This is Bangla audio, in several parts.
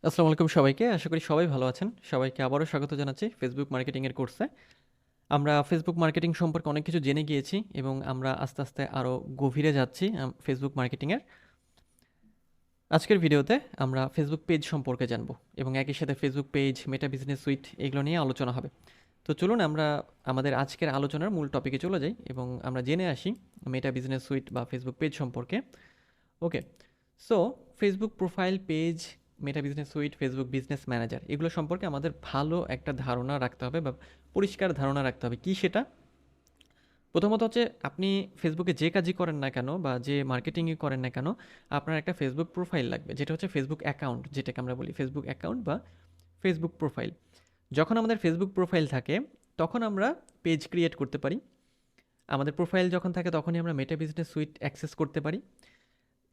আসসালামু আলাইকুম সবাইকে। আশা করি সবাই ভালো আছেন। সবাইকে আবারও স্বাগত জানাচ্ছি ফেসবুক মার্কেটিং এর কোর্সে। আমরা ফেসবুক মার্কেটিং সম্পর্কে অনেক কিছু জেনে গিয়েছি এবং আমরা আস্তে, আস্তে আরো গভীরে যাচ্ছি ফেসবুক মার্কেটিং এর। আজকের ভিডিওতে আমরা ফেসবুক পেজ সম্পর্কে জানবো এবং একই সাথে Facebook page, Meta business sweet এগুলো নিয়ে আলোচনা হবে। তো চলুন আমরা আমাদের আজকের আলোচনার মূল টপিকে চলে যাই এবং আমরা জেনে আসি মেটা বিজনেস সুইট বা ফেসবুক পেজ সম্পর্কে। Okay, so Facebook profile page, Meta business suite, Facebook business manager এগুলো সম্পর্কে আমাদের ভালো একটা ধারণা রাখতে হবে বা পরিষ্কার ধারণা রাখতে হবে। কি সেটা? প্রথমত হচ্ছে আপনি ফেসবুকে যে কাজই করেন না কেন বা যে মার্কেটিংই করেন না কেন, আপনার একটা ফেসবুক প্রোফাইল লাগবে, যেটা হচ্ছে ফেসবুক অ্যাকাউন্ট, যেটাকে আমরা বলি ফেসবুক অ্যাকাউন্ট বা ফেসবুক প্রোফাইল। যখন আমাদের ফেসবুক প্রোফাইল থাকে তখন আমরা পেজ ক্রিয়েট করতে পারি। আমাদের প্রোফাইল যখন থাকে তখনই আমরা মেটা বিজনেস সুইট অ্যাক্সেস করতে পারি।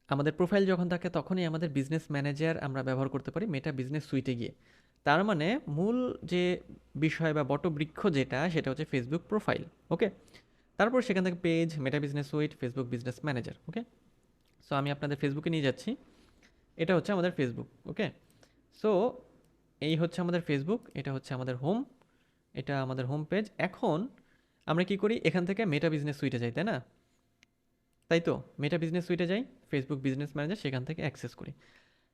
আমাদের প্রোফাইল যখন থাকে তখনই আমাদের বিজনেস ম্যানেজার আমরা ব্যবহার করতে পারি মেটা বিজনেস সুইটে গিয়ে। তার মানে মূল যে বিষয় বা বটবৃক্ষ যেটা, সেটা হচ্ছে ফেসবুক প্রোফাইল। ওকে, তারপর সেখান থেকে page, Meta business suite, Facebook business manager. Okay, so আমি আপনাদের ফেসবুকে নিয়ে যাচ্ছি। এটা হচ্ছে আমাদের ফেসবুক। ওকে, সো এই হচ্ছে আমাদের ফেসবুক, এটা হচ্ছে আমাদের হোম, এটা আমাদের হোম পেজ। এখন আমরা কি করি, এখান থেকে মেটা বিজনেস সুইটে যাই, তাই না? তাই তো, মেটা বিজনেস সুইটে যাই, ফেসবুক বিজনেস ম্যানেজার সেখান থেকে অ্যাক্সেস করি।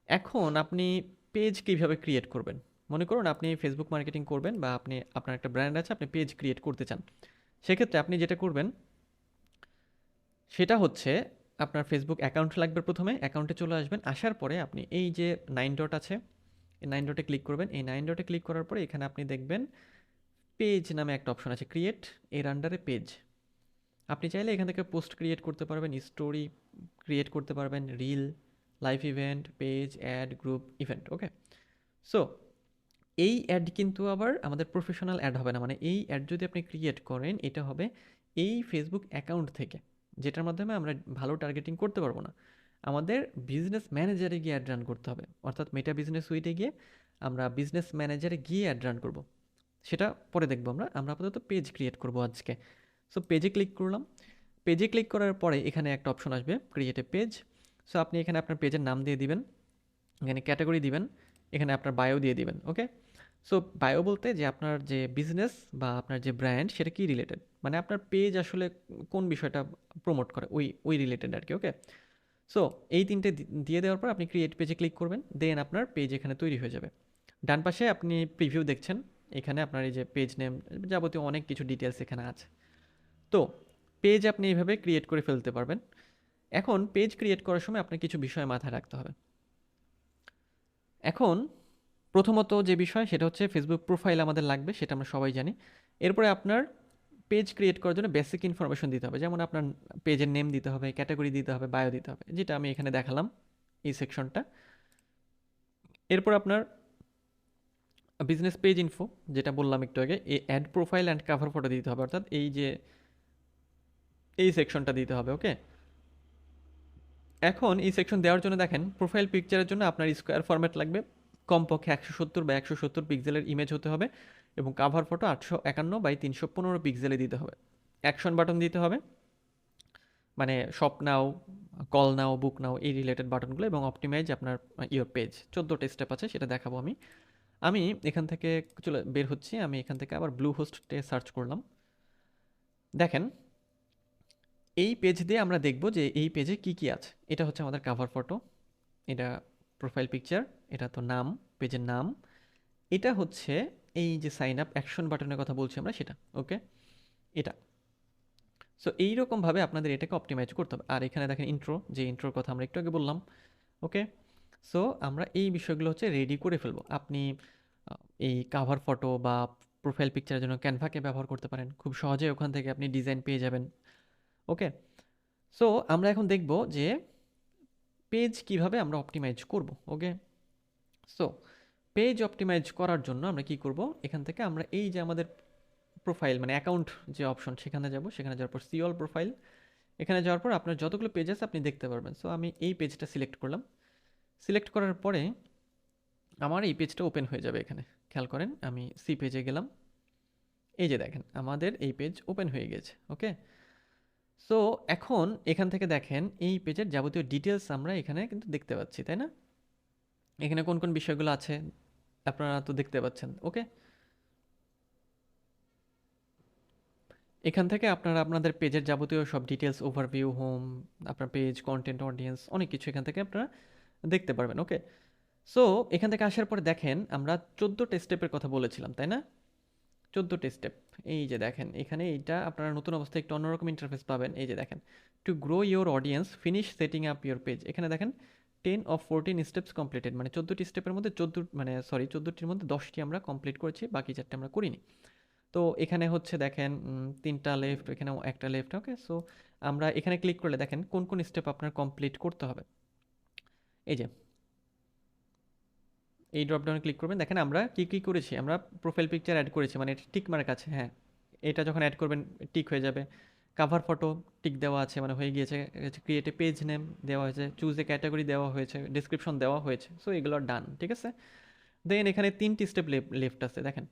এখন আপনি পেজ কীভাবে ক্রিয়েট করবেন? মনে করুন আপনি ফেসবুক মার্কেটিং করবেন বা আপনি আপনার একটা ব্র্যান্ড আছে, আপনি পেজ ক্রিয়েট করতে চান। সেক্ষেত্রে আপনি যেটা করবেন সেটা হচ্ছে আপনার ফেসবুক অ্যাকাউন্ট লাগবে। প্রথমে অ্যাকাউন্টে চলে আসবেন, আসার পরে আপনি এই যে 9 ডট আছে, এই 9 ডটে ক্লিক করবেন। এই 9 ডটে ক্লিক করার পরে এখানে আপনি দেখবেন পেজ নামে একটা অপশন আছে, ক্রিয়েট, এর আন্ডারে পেজ। আপনি চাইলে এখান থেকে পোস্ট ক্রিয়েট করতে পারবেন, স্টোরি ক্রিয়েট করতে পারবেন, reel, live event, page, ad, group, event. Okay, so এই অ্যাড কিন্তু আবার আমাদের প্রফেশনাল অ্যাড হবে না। মানে এই অ্যাড যদি আপনি ক্রিয়েট করেন, এটা হবে এই ফেসবুক অ্যাকাউন্ট থেকে, যেটার মাধ্যমে আমরা ভালো টার্গেটিং করতে পারবো না। আমাদের বিজনেস ম্যানেজারে গিয়ে অ্যাড রান করতে হবে, অর্থাৎ মেটা বিজনেস সুইটে গিয়ে আমরা বিজনেস ম্যানেজারে গিয়ে অ্যাড রান করবো। সেটা পরে দেখবো আমরা। আমরা আপাতত পেজ ক্রিয়েট করবো আজকে। সো পেজে ক্লিক করলাম। পেজে ক্লিক করার পরে এখানে একটা অপশন আসবে, ক্রিয়েট এ পেজ। সো আপনি এখানে আপনার পেজের নাম দিয়ে দিবেন, এখানে ক্যাটাগরি দিবেন, এখানে আপনার বায়ো দিয়ে দিবেন। ওকে, সো বায়ো বলতে যে আপনার যে বিজনেস বা আপনার যে ব্র্যান্ড সেটা কি রিলেটেড, মানে আপনার পেজ আসলে কোন বিষয়টা প্রমোট করে, ওই ওই রিলেটেড আর কি। ওকে, সো এই তিনটে দিয়ে দেওয়ার পর আপনি ক্রিয়েট পেজে ক্লিক করবেন, দেন আপনার পেজ এখানে তৈরি হয়ে যাবে। ডান পাশে আপনি প্রিভিউ দেখছেন, এখানে আপনার এই যে পেজ নেম যাবতীয় অনেক কিছু ডিটেলস এখানে আছে। তো পেজ আপনি এইভাবে ক্রিয়েট করে ফেলতে পারবেন। এখন পেজ ক্রিয়েট করার সময় আপনার কিছু বিষয় মাথায় রাখতে হবে। এখন প্রথমত যে বিষয় সেটা হচ্ছে ফেসবুক প্রোফাইল আমাদের লাগবে, সেটা আমরা সবাই জানি। এরপরে আপনার পেজ ক্রিয়েট করার জন্য বেসিক ইনফরমেশন দিতে হবে, যেমন আপনার পেজের নেম দিতে হবে, ক্যাটাগরি দিতে হবে, বায়ো দিতে হবে, যেটা আমি এখানে দেখালাম এই সেকশনটা। এরপর আপনার বিজনেস পেজ ইনফো, যেটা বললাম একটু আগে, এই add profile and cover photo দিতে হবে, অর্থাৎ এই যে এই সেকশনটা দিতে হবে। ওকে, এখন এই সেকশন দেওয়ার জন্য দেখেন, প্রোফাইল পিকচারের জন্য আপনার স্কোয়ার ফরম্যাট লাগবে, কমপক্ষে 170 বা 170 পিক্সেলের ইমেজ হতে হবে এবং কাভার ফটো 851 বাই 315 পিক্সেলে দিতে হবে। অ্যাকশন বাটন দিতে হবে, মানে শপ নাও, কল নাও, বুক নাও, এই রিলেটেড বাটনগুলো, এবং অপটিমাইজ আপনার ইয়োর পেজ। 14টা স্টেপ আছে, সেটা দেখাবো আমি। আমি এখান থেকে চলে বের হচ্ছি, আমি এখান থেকে আবার ব্লু হোস্টে সার্চ করলাম। দেখেন, এই পেজ দিয়ে আমরা দেখব যে এই পেজে কি কি আছে। এটা হচ্ছে আমাদের কাভার ফটো, এটা প্রোফাইল পিকচার, এটা তো নাম, পেজের নাম, এটা হচ্ছে এই যে সাইন আপ অ্যাকশন বাটনের কথা বলছি আমরা, সেটা। ওকে, এটা। সো এইরকমভাবে আপনাদের এটাকে অপটিমাইজ করতে হবে। আর এখানে দেখেন ইন্ট্রো, যে ইন্ট্রোর কথা আমরা একটু আগে বললাম। ওকে, সো আমরা এই বিষয়গুলো হচ্ছে রেডি করে ফেলবো। আপনি এই কাভার ফটো বা প্রোফাইল পিকচারের জন্য ক্যানভাকে ব্যবহার করতে পারেন, খুব সহজে ওখান থেকে আপনি ডিজাইন পেয়ে যাবেন। ওকে, সো আমরা এখন দেখব যে পেজ কিভাবে আমরা অপটিমাইজ করব। ওকে, সো পেজ অপটিমাইজ করার জন্য আমরা কি করব, এখান থেকে আমরা এই যে আমাদের প্রোফাইল মানে অ্যাকাউন্ট যে অপশন, সেখানে যাব। সেখানে যাওয়ার পর সি অল প্রোফাইল, এখানে যাওয়ার পর আপনার যতগুলো পেজ আছে আপনি দেখতে পারবেন। সো আমি এই পেজটা সিলেক্ট করলাম। সিলেক্ট করার পরে আমার এই পেজটা ওপেন হয়ে যাবে। এখানে খেয়াল করেন, আমি সি পেজে গেলাম, এই যে দেখেন আমাদের এই পেজ ওপেন হয়ে গেছে। ওকে, সো এখন এখান থেকে দেখেন এই পেজের যাবতীয় ডিটেলস আমরা এখানে কিন্তু দেখতে পাচ্ছি, তাই না? এখানে কোন কোন বিষয়গুলো আছে আপনারা তো দেখতে পাচ্ছেন। ওকে, এখান থেকে আপনারা আপনাদের পেজের যাবতীয় সব ডিটেলস, ওভারভিউ, হোম, আপনার পেজ, কন্টেন্ট, অডিয়েন্স, অনেক কিছু এখান থেকে আপনারা দেখতে পারবেন। ওকে, সো এখান থেকে আসার পরে দেখেন আমরা 14টা স্টেপের কথা বলেছিলাম, তাই না? 14টা স্টেপ। এই যে দেখেন এখানে এইটা আপনারা নতুন অবস্থায় একটু অন্যরকম ইন্টারফেস পাবেন। এই যে দেখেন, to grow your audience, finish setting up your page. এখানে দেখেন 10 of 14 স্টেপস কমপ্লিটেড, মানে 14টি স্টেপের মধ্যে 14টির মধ্যে 10টি আমরা কমপ্লিট করেছি, বাকি 4টি আমরা করিনি। তো এখানে হচ্ছে দেখেন 3টা লেফট, এখানেও একটা লেফট। ওকে, সো আমরা এখানে ক্লিক করলে দেখেন কোন কোন স্টেপ আপনার কমপ্লিট করতে হবে। এই যে এই ড্রপডাউনে ক্লিক করবেন, দেখেন আমরা কি কি করেছি। আমরা প্রোফাইল পিকচার অ্যাড করেছি, মানে এটা টিক মার্ক আছে, হ্যাঁ, এটা যখন অ্যাড করবেন টিক হয়ে যাবে। কাভার ফটো টিক দেওয়া আছে, মানে হয়ে গিয়েছে। ক্রিয়েট এ পেজ নেম দেওয়া হয়েছে, চুজ এ ক্যাটাগরি দেওয়া হয়েছে, ডিসক্রিপশন দেওয়া হয়েছে। সো এগুলো ডান, ঠিক আছে। দেন এখানে 3টি স্টেপ লেফট আছে দেখেন।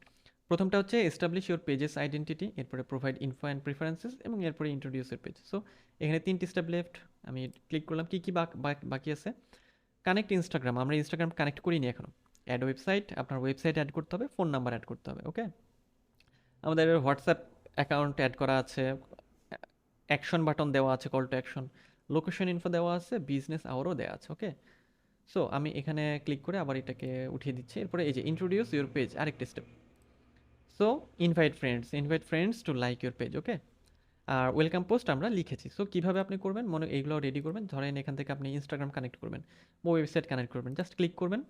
প্রথমটা হচ্ছে এস্টাবলিশ ইউর পেজেস আইডেন্টিটি, এরপরে প্রোভাইড ইনফো অ্যান্ড প্রিফারেন্সেস, এবং এরপরে ইন্ট্রোডিউস ইউর পেজ। সো এখানে 3টি স্টেপ লেফট। আমি ক্লিক করলাম। কি কি বাকি আছে? কানেক্ট ইনস্টাগ্রাম, আমরা ইনস্টাগ্রাম কানেক্ট করিনি এখনো। অ্যাড ওয়েবসাইট, আপনার ওয়েবসাইট অ্যাড করতে হবে, ফোন নাম্বার অ্যাড করতে হবে। ওকে, আমাদের হোয়াটসঅ্যাপ অ্যাকাউন্ট অ্যাড করা আছে, অ্যাকশন বাটন দেওয়া আছে, call to action, location info দেওয়া আছে, বিজনেস আওয়ারও দেওয়া আছে। ওকে, সো আমি এখানে ক্লিক করে আবার এটাকে উঠিয়ে দিচ্ছি। এরপরে এই যে ইন্ট্রোডিউস ইউর পেজ, আরেকটা step. So invite friends to like your page. Okay, আর ওয়েলকাম পোস্ট আমরা লিখেছি। সো কীভাবে আপনি করবেন, মনে এইগুলো রেডি করবেন। ধরেন এখান থেকে আপনি ইনস্টাগ্রাম কানেক্ট করবেন বা ওয়েবসাইট কানেক্ট করবেন, জাস্ট ক্লিক করবেন,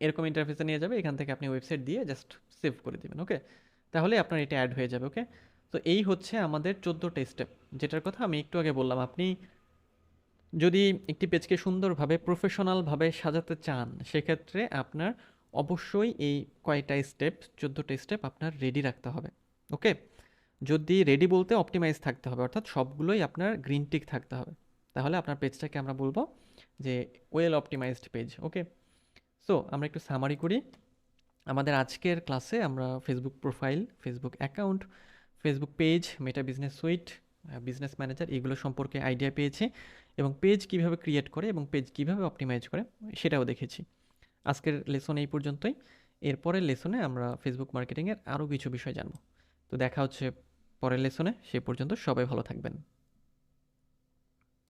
এরকম ইন্টারফেসে নিয়ে যাবে। এখান থেকে আপনি ওয়েবসাইট দিয়ে জাস্ট সেভ করে দিবেন। ওকে, তাহলে আপনার এটা অ্যাড হয়ে যাবে। ওকে, তো এই হচ্ছে আমাদের 14টা স্টেপ, যেটার কথা আমি একটু আগে বললাম। আপনি যদি একটি পেজকে সুন্দরভাবে প্রফেশনালভাবে সাজাতে চান, সেক্ষেত্রে আপনার অবশ্যই এই কয়টা স্টেপ, 14টা স্টেপ আপনার রেডি রাখতে হবে। ওকে, যদি রেডি বলতে অপটিমাইজ থাকতে হবে, অর্থাৎ সবগুলোই আপনার গ্রিন টিক থাকতে হবে, তাহলে আপনার পেজটাকে আমরা বলবো যে ওয়েল অপটিমাইজড পেজ। ওকে, সো আমরা একটু সামারি করি। আমাদের আজকের ক্লাসে আমরা Facebook profile, Facebook account, Facebook page, Meta business sweet, business manager, এগুলো সম্পর্কে আইডিয়া পেয়েছি, এবং পেজ কিভাবে ক্রিয়েট করে এবং পেজ কিভাবে অপটিমাইজ করে সেটাও দেখেছি। আজকের লেসন এই পর্যন্তই। এরপরের লেসনে আমরা ফেসবুক মার্কেটিংয়ের আরও কিছু বিষয় জানব। তো দেখা হচ্ছে পরের লেসনে। সে পর্যন্ত সবাই ভালো থাকবেন।